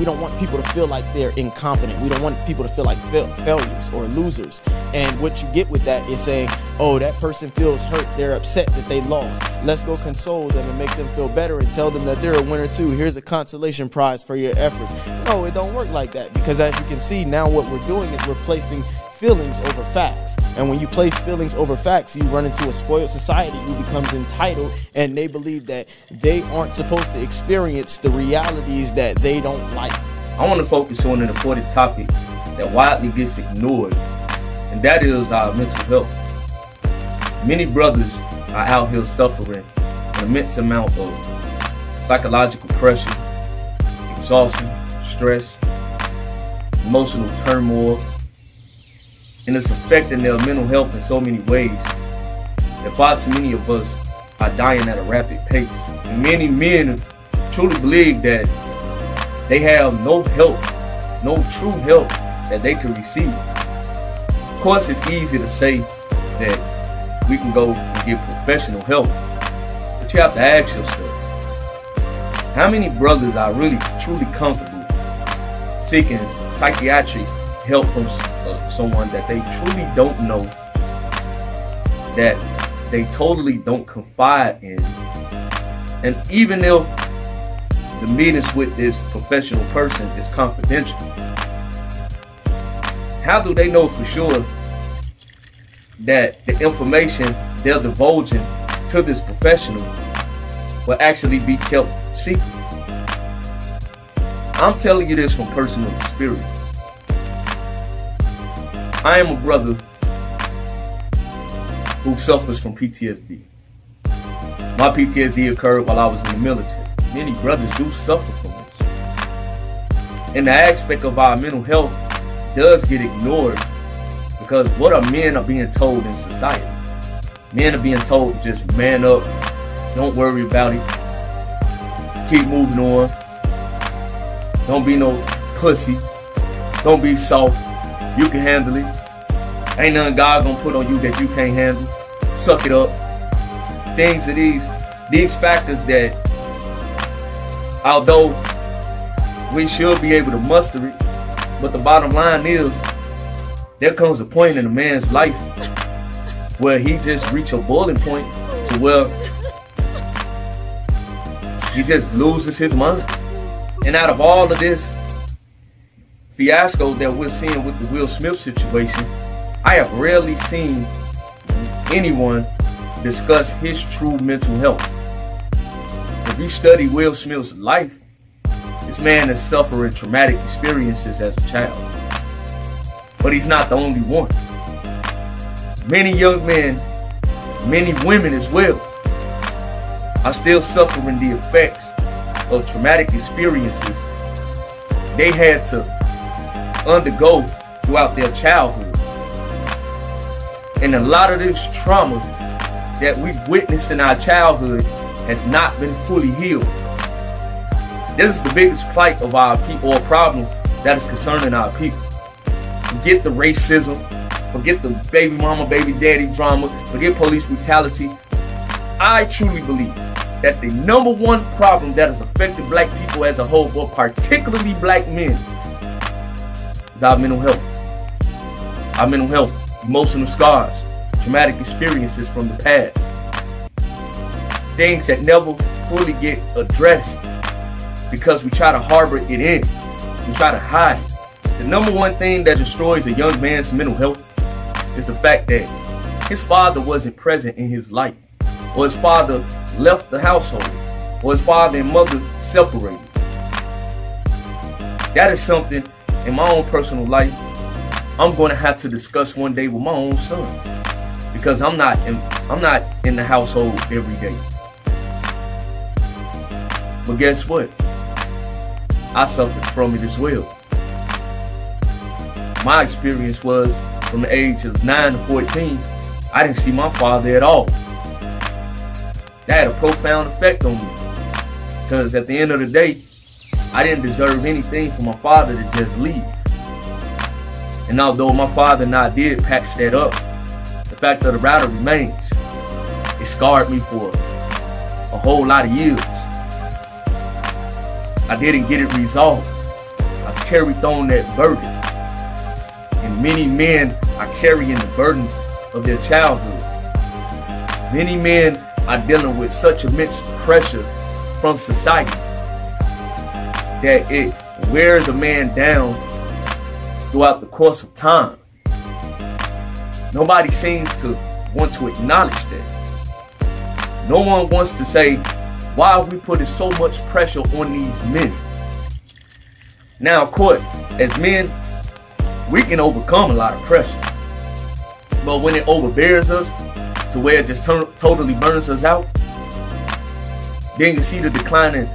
we don't want people to feel like they're incompetent. We don't want people to feel like failures or losers. And what you get with that is saying, oh, that person feels hurt, they're upset that they lost. Let's go console them and make them feel better and tell them that they're a winner too. Here's a consolation prize for your efforts. No, it don't work like that, because as you can see now, what we're doing is we're placing feelings over facts. And when you place feelings over facts, you run into a spoiled society who becomes entitled, and they believe that they aren't supposed to experience the realities that they don't like. I want to focus on an important topic that widely gets ignored, and that is our mental health. Many brothers are out here suffering an immense amount of psychological pressure, exhaustion, stress, emotional turmoil, and it's affecting their mental health in so many ways that far too many of us are dying at a rapid pace. And many men truly believe that they have no help, no true help that they can receive. Of course, it's easy to say that we can go and get professional help, but you have to ask yourself, how many brothers are really truly comfortable seeking psychiatric help from someone that they truly don't know, that they totally don't confide in? And even if the meetings with this professional person is confidential, how do they know for sure that the information they're divulging to this professional will actually be kept secret? I'm telling you this from personal experience. I am a brother who suffers from PTSD. My PTSD occurred while I was in the military. Many brothers do suffer from this. And the aspect of our mental health does get ignored, because what are men are being told in society? Men are being told to just man up, don't worry about it, keep moving on, don't be no pussy, don't be soft, you can handle it, ain't nothing God gonna put on you that you can't handle, suck it up. Things of these factors that, although we should be able to muster it, but the bottom line is, there comes a point in a man's life where he just reach a boiling point to where he just loses his mind. And out of all of this fiasco that we're seeing with the Will Smith situation, I have rarely seen anyone discuss his true mental health. If you study Will Smith's life, this man is suffering traumatic experiences as a child. But he's not the only one. Many young men, many women as well, are still suffering the effects of traumatic experiences they had to undergo throughout their childhood. And a lot of this trauma that we've witnessed in our childhood has not been fully healed. This is the biggest plight of our people, or problem that is concerning our people. Forget the racism, forget the baby mama, baby daddy drama, forget police brutality. I truly believe that the #1 problem that has affected black people as a whole, but particularly black men, is our mental health. Our mental health, emotional scars, traumatic experiences from the past. Things that never fully get addressed because we try to harbor it in. We try to hide it. The #1 thing that destroys a young man's mental health is the fact that his father wasn't present in his life, or his father left the household, or his father and mother separated. That is something in my own personal life I'm going to have to discuss one day with my own son, because I'm not in the household every day. But guess what? I suffered from it as well. My experience was, from the age of 9 to 14, I didn't see my father at all. That had a profound effect on me, because at the end of the day, I didn't deserve anything for my father to just leave. And although my father and I did patch that up, the fact of the matter remains, it scarred me for a whole lot of years. I didn't get it resolved. are carried on that burden. And many men are carrying the burdens of their childhood. Many men are dealing with such immense pressure from society that it wears a man down throughout the course of time. Nobody seems to want to acknowledge that. No one wants to say, why are we putting so much pressure on these men? Now, of course, as men, we can overcome a lot of pressure. But when it overbears us to where it just totally burns us out, then you see the declining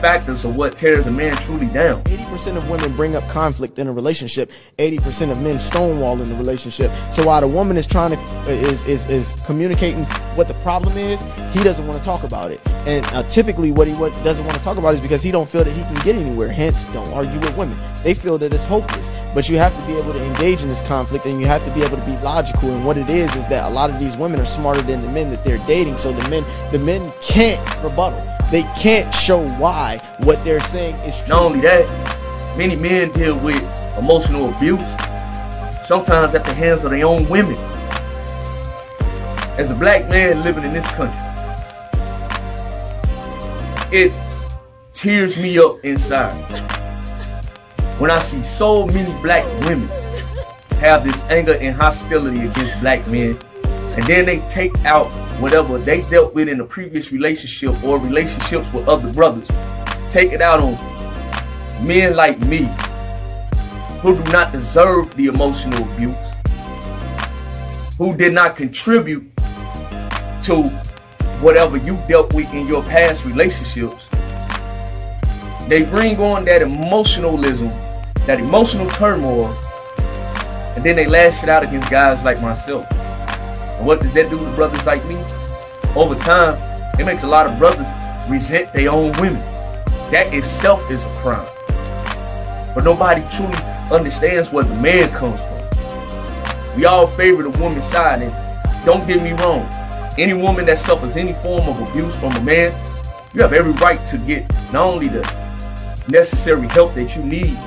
factors of what tears a man truly down. 80% of women bring up conflict in a relationship. 80% of men stonewall in the relationship. So while the woman is trying to is communicating what the problem is, he doesn't want to talk about it. And typically what he doesn't want to talk about is because he don't feel that he can get anywhere. Hence, don't argue with women. They feel that it's hopeless. But you have to be able to engage in this conflict, and you have to be able to be logical. And what it is that a lot of these women are smarter than the men that they're dating. So the men can't rebuttal. They can't show why what they're saying is true. Not only that, many men deal with emotional abuse, sometimes at the hands of their own women. As a black man living in this country, it tears me up inside when I see so many black women have this anger and hostility against black men, and then they take out whatever they dealt with in a previous relationship or relationships with other brothers, take it out on men like me who do not deserve the emotional abuse, who did not contribute to whatever you dealt with in your past relationships. They bring on that emotionalism, that emotional turmoil, and then they lash it out against guys like myself. And what does that do to brothers like me? Over time, it makes a lot of brothers resent their own women. That itself is a crime. But nobody truly understands where the man comes from. We all favor the woman's side, and don't get me wrong, any woman that suffers any form of abuse from a man, you have every right to get not only the necessary help that you need,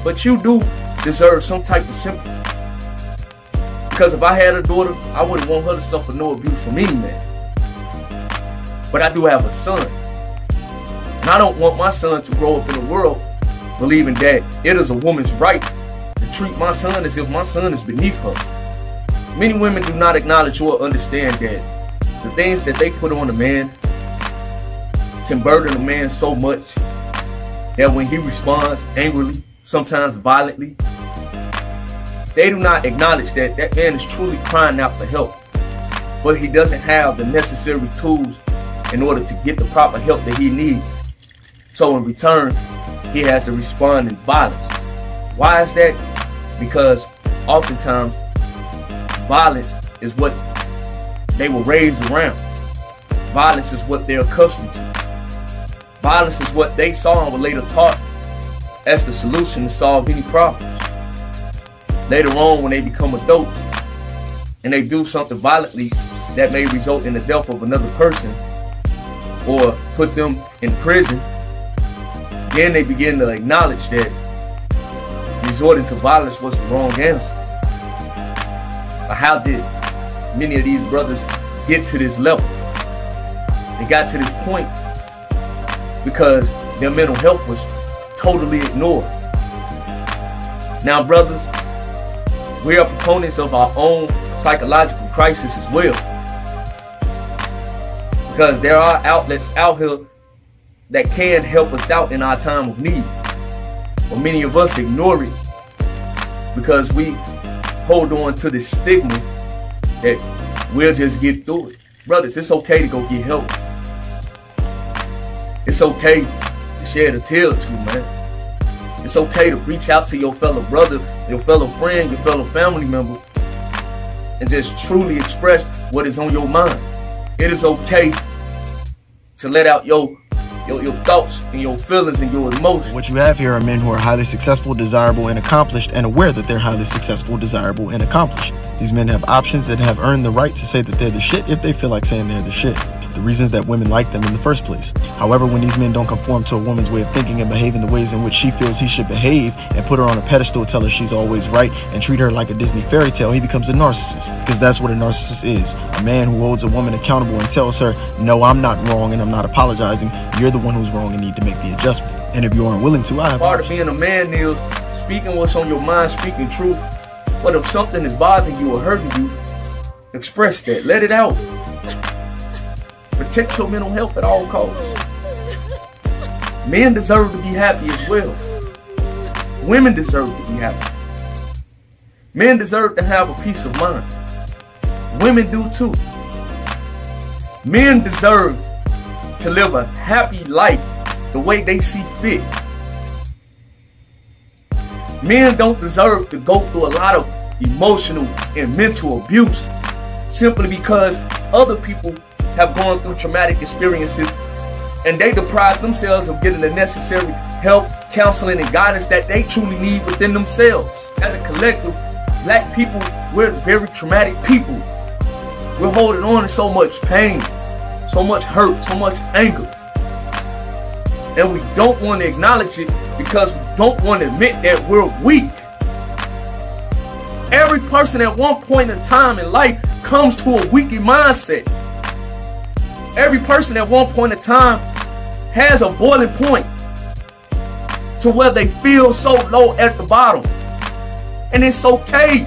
but you do deserve some type of sympathy. Because if I had a daughter, I wouldn't want her to suffer no abuse from any man. But I do have a son. And I don't want my son to grow up in a world believing that it is a woman's right to treat my son as if my son is beneath her. Many women do not acknowledge or understand that the things that they put on a man can burden a man so much that when he responds angrily, sometimes violently, they do not acknowledge that that man is truly crying out for help, but he doesn't have the necessary tools in order to get the proper help that he needs. So in return, he has to respond in violence. Why is that? Because oftentimes violence is what they were raised around. Violence is what they're accustomed to. Violence is what they saw and were later taught as the solution to solve any problems. Later on, when they become adults and they do something violently that may result in the death of another person or put them in prison, then they begin to acknowledge that resorting to violence was the wrong answer. But how did many of these brothers get to this level? They got to this point because their mental health was totally ignored. Now, brothers, we are proponents of our own psychological crisis as well, because there are outlets out here that can help us out in our time of need. But many of us ignore it because we hold on to this stigma that we'll just get through it. Brothers, it's okay to go get help. It's okay to share the tale too, man. It's okay to reach out to your fellow brother, your fellow friend, your fellow family member, and just truly express what is on your mind. It is okay to let out your thoughts and your feelings and your emotions. What you have here are men who are highly successful, desirable, and accomplished, and aware that they're highly successful, desirable, and accomplished. These men have options that have earned the right to say that they're the shit if they feel like saying they're the shit. the reasons that women like them in the first place. However, when these men don't conform to a woman's way of thinking and behaving the ways in which she feels he should behave, and put her on a pedestal, tell her she's always right, and treat her like a Disney fairy tale, he becomes a narcissist. Because that's what a narcissist is. A man who holds a woman accountable and tells her, no, I'm not wrong and I'm not apologizing. You're the one who's wrong and need to make the adjustment. And if you aren't willing to, I have part of being a man is speaking what's on your mind, speaking truth. But if something is bothering you or hurting you, express that. Let it out. Protect your mental health at all costs. Men deserve to be happy as well. Women deserve to be happy. Men deserve to have a peace of mind. Women do too. Men deserve to live a happy life the way they see fit. Men don't deserve to go through a lot of emotional and mental abuse simply because other people have gone through traumatic experiences and they deprive themselves of getting the necessary help, counseling, and guidance that they truly need within themselves. As a collective, black people, we're very traumatic people. We're holding on to so much pain, so much hurt, so much anger. And we don't want to acknowledge it because we don't want to admit that we're weak. Every person at one point in time in life comes to a weakened mindset. Every person at one point in time has a boiling point to where they feel so low at the bottom. And it's okay.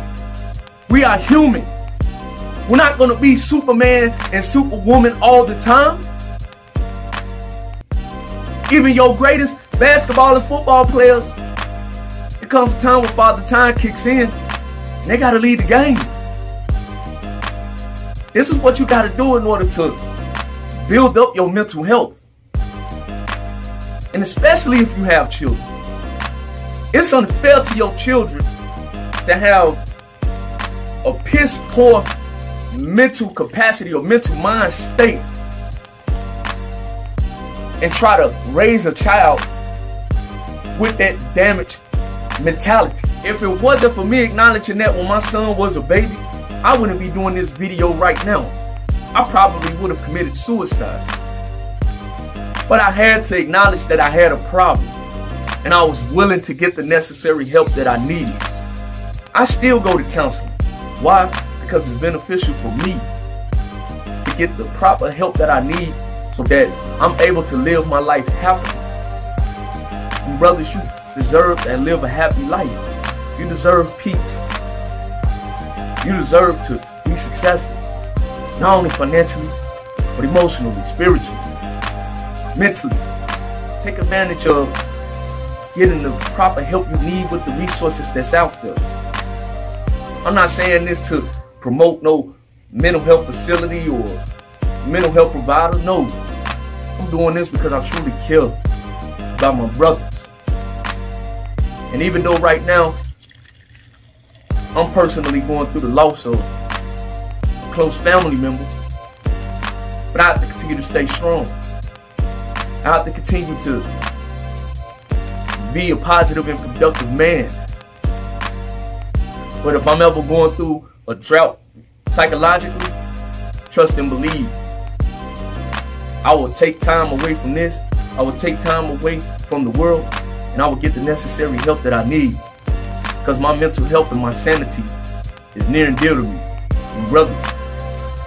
We are human. We're not going to be Superman and Superwoman all the time. Even your greatest basketball and football players, there comes a time when Father Time kicks in and they got to lead the game. This is what you got to do in order to build up your mental health. And especially if you have children. It's unfair to your children to have a piss poor mental capacity or mental mind state and try to raise a child with that damaged mentality. If it wasn't for me acknowledging that when my son was a baby, I wouldn't be doing this video right now. I probably would have committed suicide. But I had to acknowledge that I had a problem and I was willing to get the necessary help that I needed. I still go to counseling. Why? Because it's beneficial for me to get the proper help that I need so that I'm able to live my life happily. And brothers, you deserve to live a happy life. You deserve peace. You deserve to be successful, not only financially, but emotionally, spiritually, mentally. Take advantage of getting the proper help you need with the resources that's out there. I'm not saying this to promote no mental health facility or mental health provider. No, I'm doing this because I truly care about my brothers. And even though right now I'm personally going through the loss of a close family member, but I have to continue to stay strong. I have to continue to be a positive and productive man. But if I'm ever going through a drought psychologically, trust and believe, I will take time away from this. I will take time away from the world, and I will get the necessary help that I need. Because my mental health and my sanity is near and dear to me. And brothers,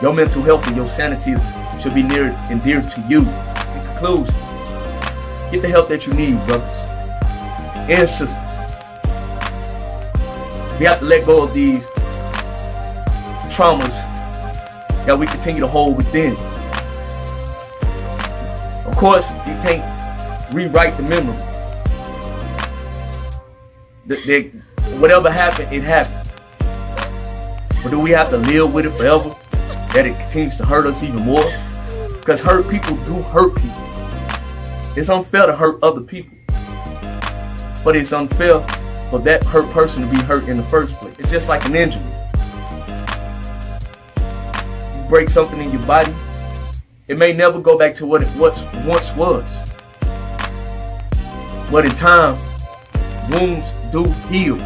your mental health and your sanity should be near and dear to you. In conclusion, get the help that you need, brothers and sisters. We have to let go of these traumas that we continue to hold within. Of course, you can't rewrite the memory. Whatever happened, it happened. But do we have to live with it forever? That it continues to hurt us even more? Because hurt people do hurt people. It's unfair to hurt other people. But it's unfair for that hurt person to be hurt in the first place. It's just like an injury. You break something in your body, it may never go back to what it once was. But in time, wounds do heal.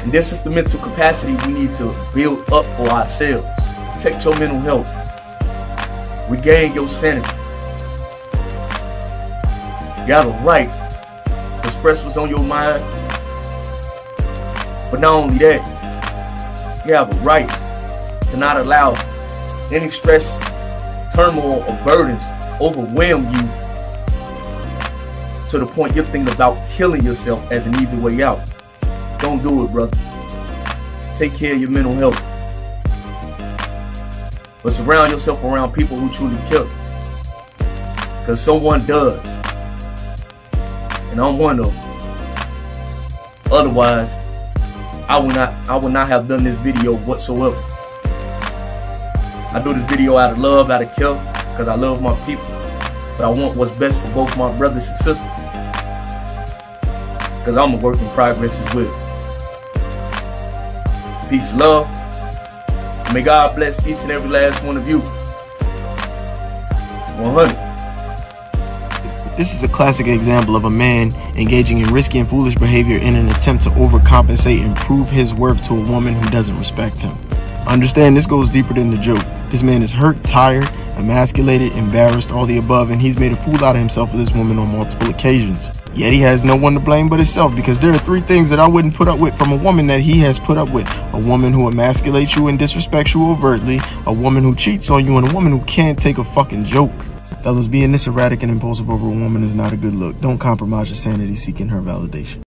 And this is the mental capacity we need to build up for ourselves. Protect your mental health. Regain your sanity. You have a right to express what's on your mind. But not only that, you have a right to not allow any stress, turmoil, or burdens overwhelm you to the point you're thinking about killing yourself as an easy way out. Don't do it, brother. Take care of your mental health. But surround yourself around people who truly care. Because someone does. And I'm one of them. Otherwise, I would not have done this video whatsoever. I do this video out of love, out of care, because I love my people. But I want what's best for both my brothers and sisters. Because I'm a work in progress as well. Peace, love. And may God bless each and every last one of you. 100. This is a classic example of a man engaging in risky and foolish behavior in an attempt to overcompensate and prove his worth to a woman who doesn't respect him. Understand, this goes deeper than the joke. This man is hurt, tired, emasculated, embarrassed, all the above, and he's made a fool out of himself with this woman on multiple occasions. Yet he has no one to blame but himself, because there are 3 things that I wouldn't put up with from a woman that he has put up with. A woman who emasculates you and disrespects you overtly, a woman who cheats on you, and a woman who can't take a fucking joke. Fellas, being this erratic and impulsive over a woman is not a good look. Don't compromise your sanity seeking her validation.